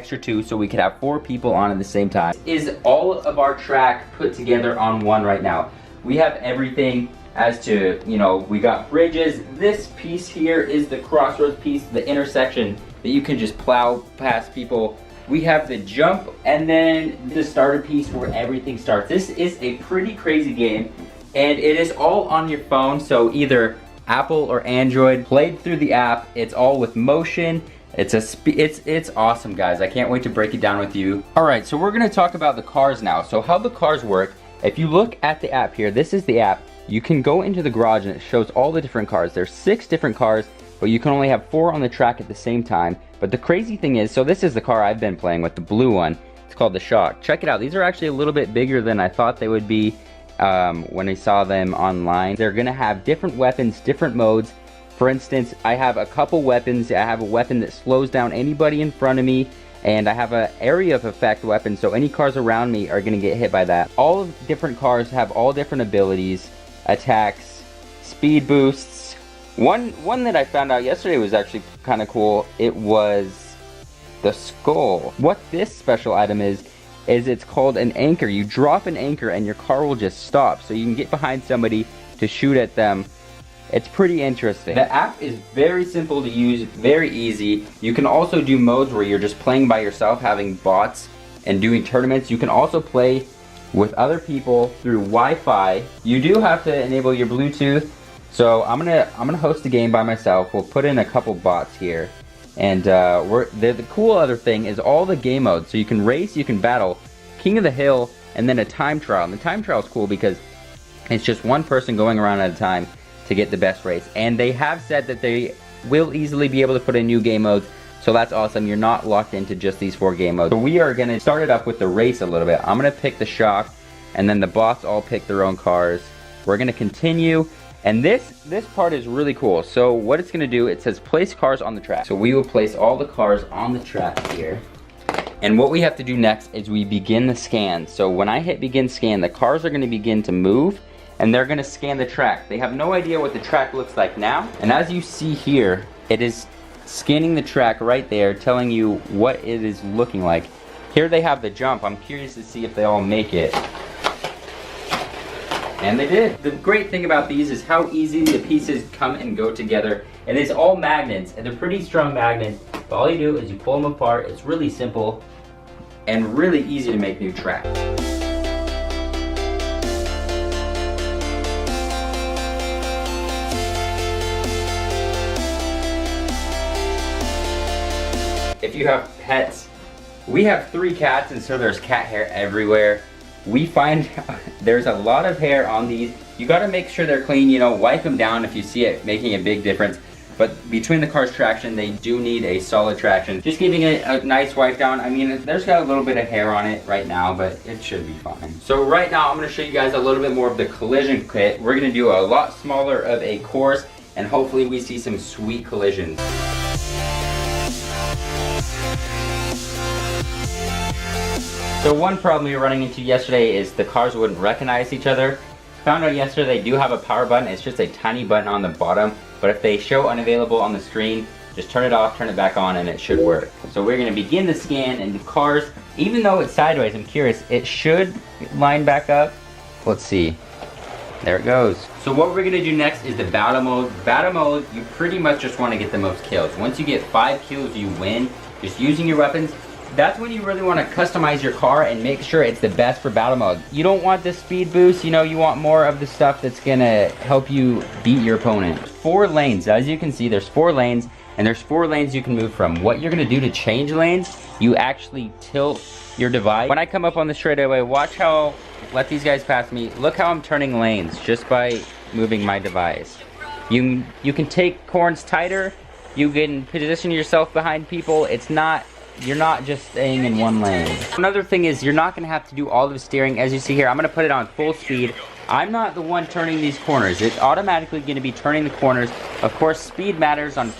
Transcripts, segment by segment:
extra 2 so we could have 4 people on at the same time. This is all of our track put together on one right now. We have everything as to, you know, we got bridges. This piece here is the crossroads piece, the intersection that you can just plow past people. We have the jump, and then the starter piece where everything starts. This is a pretty crazy game, and it is all on your phone, so either Apple or Android, played through the app. It's all with motion. It's awesome, guys. I can't wait to break it down with you. All right, so we're gonna talk about the cars now. So how the cars work, if you look at the app here, this is the app. You can go into the garage and it shows all the different cars. There's 6 different cars, but you can only have 4 on the track at the same time. But the crazy thing is, so this is the car I've been playing with, the blue one. It's called the Shock. Check it out. These are actually a little bit bigger than I thought they would be when I saw them online. They're gonna have different weapons, different modes. For instance, I have a couple weapons. I have a weapon that slows down anybody in front of me, and I have an area of effect weapon, so any cars around me are gonna get hit by that. All of the different cars have all different abilities, attacks, speed boosts. One that I found out yesterday was actually kind of cool. It was the skull. What this special item is it's called an anchor. You drop an anchor and your car will just stop, so you can get behind somebody to shoot at them. It's pretty interesting. The app is very simple to use, very easy. You can also do modes where you're just playing by yourself, having bots and doing tournaments. You can also play with other people through Wi-Fi. You do have to enable your Bluetooth. So I'm gonna host a game by myself. We'll put in a couple bots here. And the cool other thing is all the game modes. So you can race, you can battle, King of the Hill, and then a time trial. And the time trial is cool because it's just one person going around at a time to get the best race. And they have said that they will easily be able to put in new game modes. So that's awesome. You're not locked into just these 4 game modes. So we are gonna start it up with the race a little bit. I'm gonna pick the Shock, and then the bots all pick their own cars. We're gonna continue. And this part is really cool. So what it's gonna do, it says place cars on the track. So we will place all the cars on the track here. And what we have to do next is we begin the scan. So when I hit begin scan, the cars are gonna begin to move and they're gonna scan the track. They have no idea what the track looks like now. And as you see here, it is scanning the track right there, telling you what it is looking like. Here they have the jump. I'm curious to see if they all make it. And they did. The great thing about these is how easy the pieces come and go together. And it's all magnets, and they're pretty strong magnets. But all you do is you pull them apart. It's really simple and really easy to make new track. If you have pets, we have 3 cats, and so there's cat hair everywhere. We find there's a lot of hair on these. You gotta make sure they're clean, you know, wipe them down if you see it making a big difference. But between the car's traction, they do need a solid traction. Just giving it a nice wipe down. I mean, there's got a little bit of hair on it right now, but it should be fine. So right now, I'm gonna show you guys a little bit more of the collision kit. We're gonna do a lot smaller of a course, and hopefully we see some sweet collisions. So one problem we were running into yesterday is the cars wouldn't recognize each other. Found out yesterday they do have a power button. It's just a tiny button on the bottom, but if they show unavailable on the screen, just turn it off, turn it back on, and it should work. So we're gonna begin the scan, and the cars, even though it's sideways, I'm curious, it should line back up. Let's see. There it goes. So what we're gonna do next is the battle mode. Battle mode, you pretty much just wanna get the most kills. Once you get 5 kills, you win. Just using your weapons. That's when you really want to customize your car and make sure it's the best for battle mode. You don't want the speed boost, you know, you want more of the stuff that's gonna help you beat your opponent. 4 lanes, as you can see, there's 4 lanes, and there's 4 lanes you can move from. What you're gonna do to change lanes, you actually tilt your device. When I come up on the straightaway, watch how, let these guys pass me. Look how I'm turning lanes just by moving my device. You can take corners tighter, you can position yourself behind people. You're not just staying in one lane. Another thing is you're not gonna have to do all of the steering. As you see here, I'm gonna put it on full speed. I'm not the one turning these corners. It's automatically gonna be turning the corners. Of course, speed matters on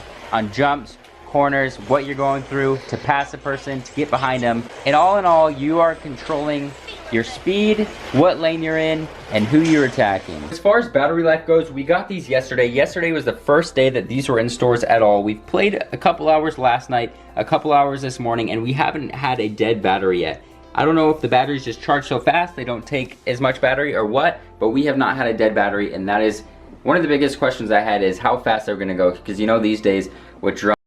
jumps, corners, what you're going through, to pass a person, to get behind them. And all in all, you are controlling your speed, what lane you're in, and who you're attacking. As far as battery life goes, we got these yesterday. Yesterday was the first day that these were in stores at all. We've played a couple hours last night, a couple hours this morning, and we haven't had a dead battery yet. I don't know if the batteries just charge so fast they don't take as much battery or what, but we have not had a dead battery, and that is one of the biggest questions I had, is how fast they're gonna go, because you know these days with drones,